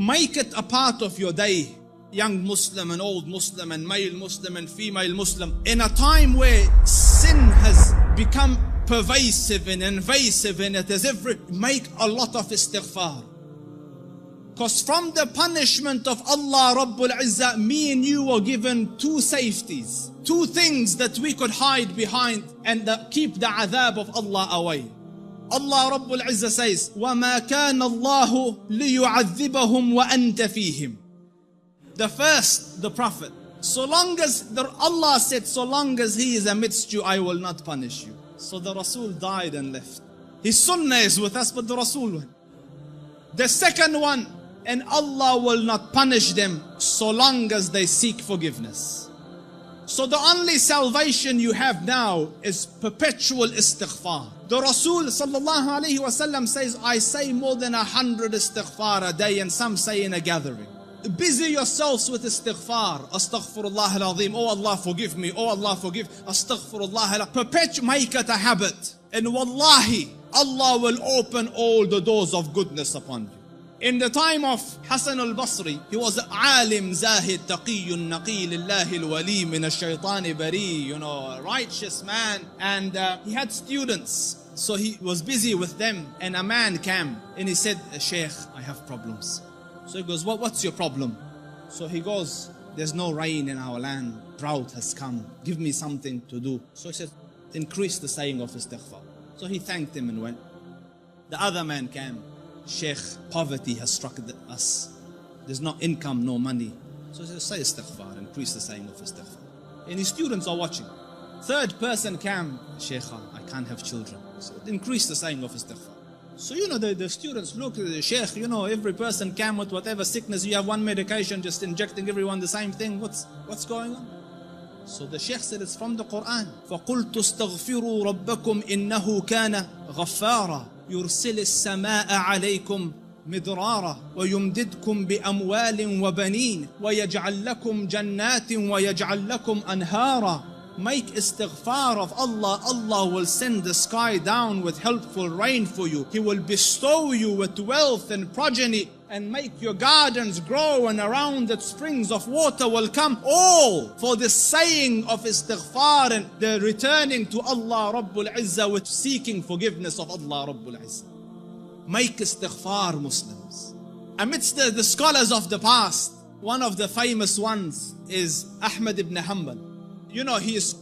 make it a part of your day, young Muslim and old Muslim and male Muslim and female Muslim, in a time where sin has become pervasive and invasive in it, as if make a lot of istighfar. Because from the punishment of Allah Rabbul Izzah, me and you were given two safeties, two things that we could hide behind and keep the adhab of Allah away. Allah Rabbul Izzah says, وَمَا كَانَ اللَّهُ لِيُعَذِّبَهُمْ وَأَنْتَ فِيهِمْ. The first, the Prophet, so long as Allah said, so long as he is amidst you, I will not punish you. So the Rasul died and left. His sunnah is with us, but the Rasul went. The second one, and Allah will not punish them so long as they seek forgiveness. So the only salvation you have now is perpetual istighfar. The Rasul sallallahu alaihi wasallam says, I say more than 100 istighfar a day, and some say in a gathering. Busy yourselves with istighfar. Astaghfirullah al-azim. Oh Allah forgive me. Oh Allah forgive. Astaghfirullah. Perpetuate, make it a habit. And wallahi, Allah will open all the doors of goodness upon you. In the time of Hassan al-Basri, he was alim, zahid, taqiyyun, naqi, lillahi al-wali, min al-shaytani bari, a righteous man. And he had students. So he was busy with them. And a man came and he said, Shaykh, I have problems. So he goes, what's your problem? So he goes, there's no rain in our land. Drought has come. Give me something to do. So he said, increase the saying of istighfar. So he thanked him and went. The other man came. Sheikh, poverty has struck us. There's no income, no money. So he said, say istighfar, increase the saying of istighfar. And his students are watching. Third person came. Sheikh, I can't have children. So increase the saying of istighfar. So the students look at the Sheikh, every person came with whatever sickness. You have one medication, just injecting everyone the same thing. What's going on? So the Sheikh said, it's from the Quran. فَقُلْتُ اسْتَغْفِرُوا رَبَّكُمْ إِنَّهُ كَانَ غَفَّارًا يُرْسِلِ السَّمَاءَ عَلَيْكُمْ مِدْرَارًا وَيُمْدِدْكُمْ بِأَمْوَالٍ وَبَنِينَ وَيَجْعَلْ لَكُمْ جَنَّاتٍ وَيَجْعَلْ لَكُمْ أَنْهَارًا. Make istighfar of Allah. Allah will send the sky down with helpful rain for you. He will bestow you with wealth and progeny and make your gardens grow, and around it springs of water will come. All for the saying of istighfar and the returning to Allah Rabbul Izzah with seeking forgiveness of Allah Rabbul Izzah. Make istighfar, Muslims. Amidst the scholars of the past, one of the famous ones is Ahmad ibn Hanbal.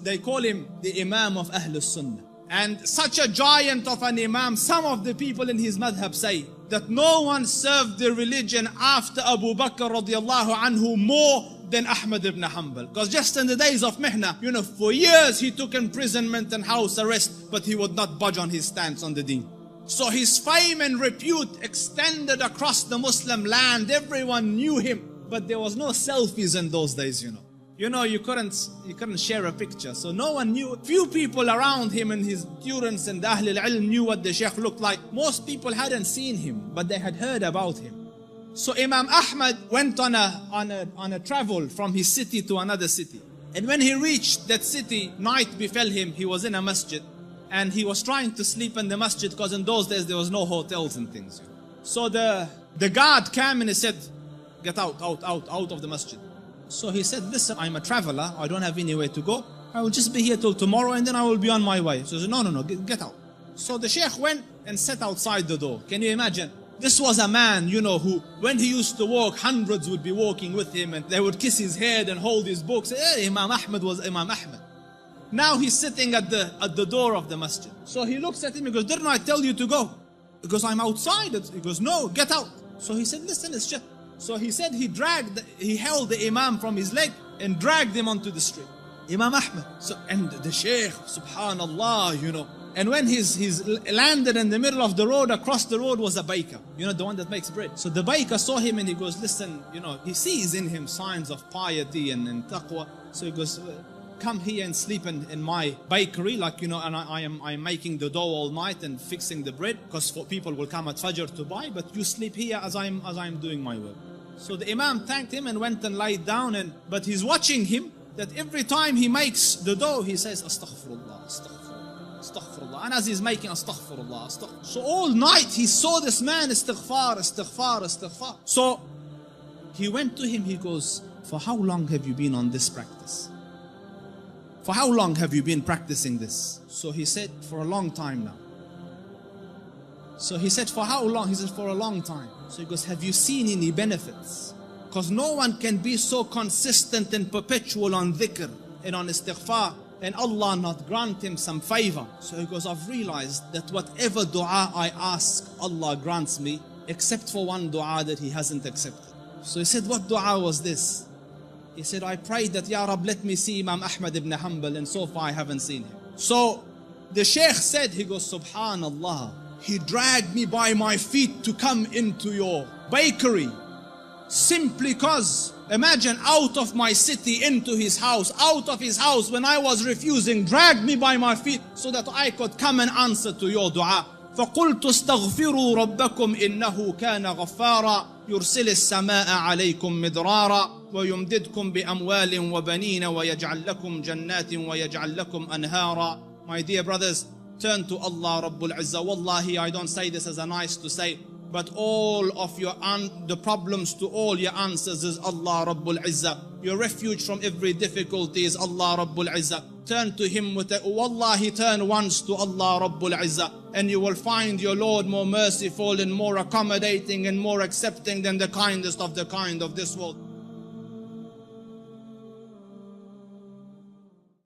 They call him the Imam of Ahlul Sunnah. And such a giant of an Imam, some of the people in his madhab say that no one served the religion after Abu Bakr radiallahu anhu more than Ahmad ibn Hanbal. Because just in the days of Mihna, for years he took imprisonment and house arrest, but he would not budge on his stance on the deen. So his fame and repute extended across the Muslim land. Everyone knew him, but there was no selfies in those days, you couldn't share a picture. So no one knew. Few people around him and his students and Ahlul Ilm knew what the Shaykh looked like. Most people hadn't seen him, but they had heard about him. So Imam Ahmad went on a travel from his city to another city. And when he reached that city, night befell him. He was in a masjid. And he was trying to sleep in the masjid because in those days there was no hotels and things. So the guard came and he said, get out of the masjid. So he said, listen, I'm a traveler. I don't have anywhere to go. I will just be here till tomorrow and then I will be on my way. So he said, no, get out. So the Shaykh went and sat outside the door. Can you imagine? This was a man, who, when he used to walk, hundreds would be walking with him and they would kiss his head and hold his books. Hey, Imam Ahmad was Imam Ahmad. Now he's sitting at the door of the masjid. So he looks at him, he goes, didn't I tell you to go? He goes, I'm outside. He goes, no, get out. So he said, listen, it's just... So he said he held the Imam from his leg and dragged him onto the street. Imam Ahmad. And the Shaykh, subhanallah, And when he's landed in the middle of the road, across the road was a baker, the one that makes bread. So the baker saw him and he goes, listen, he sees in him signs of piety and taqwa. So he goes, come here and sleep in my bakery, and I'm making the dough all night and fixing the bread, because people will come at Fajr to buy, but you sleep here as I'm doing my work. So the Imam thanked him and went and lied down, but he's watching him, that every time he makes the dough, he says, Astaghfirullah, Astaghfirullah, Astaghfirullah. And as he's making Astaghfirullah, Astaghfirullah. So all night he saw this man, Istighfar, Istighfar, Istighfar. So He went to him, he goes, for how long have you been on this practice? For how long have you been practicing this? So he said, for a long time now. So he said, for how long? He said, for a long time. So he goes, have you seen any benefits? Because no one can be so consistent and perpetual on dhikr and on istighfar and Allah not grant him some favor. So he goes, I've realized that whatever dua I ask, Allah grants me, except for one dua that he hasn't accepted. So he said, what dua was this? He said, I prayed that, Ya Rab, let me see Imam Ahmad ibn Hanbal, and so far I haven't seen him. So the Shaykh said, he goes, Subhanallah, he dragged me by my feet to come into your bakery, simply because, imagine, out of my city into his house, out of his house when I was refusing, dragged me by my feet so that I could come and answer to your dua. فقلت استغفروا ربكم إنه كان غفارا يرسل السماء عليكم مدرارا ويمددكم بأموال وبنين ويجعل لكم جنات ويجعل لكم أنهارا. My dear brothers, turn to Allah Rabbul Izzah. Wallahi, I don't say this as a nice to say, but all of the problems to all your answers is Allah Rabbul Izzah. Your refuge from every difficulty is Allah Rabbul Izzah. Turn to Him with it. Wallahi, turn once to Allah Rabbul Izzah, and you will find your Lord more merciful and more accommodating and more accepting than the kindest of the kind of this world.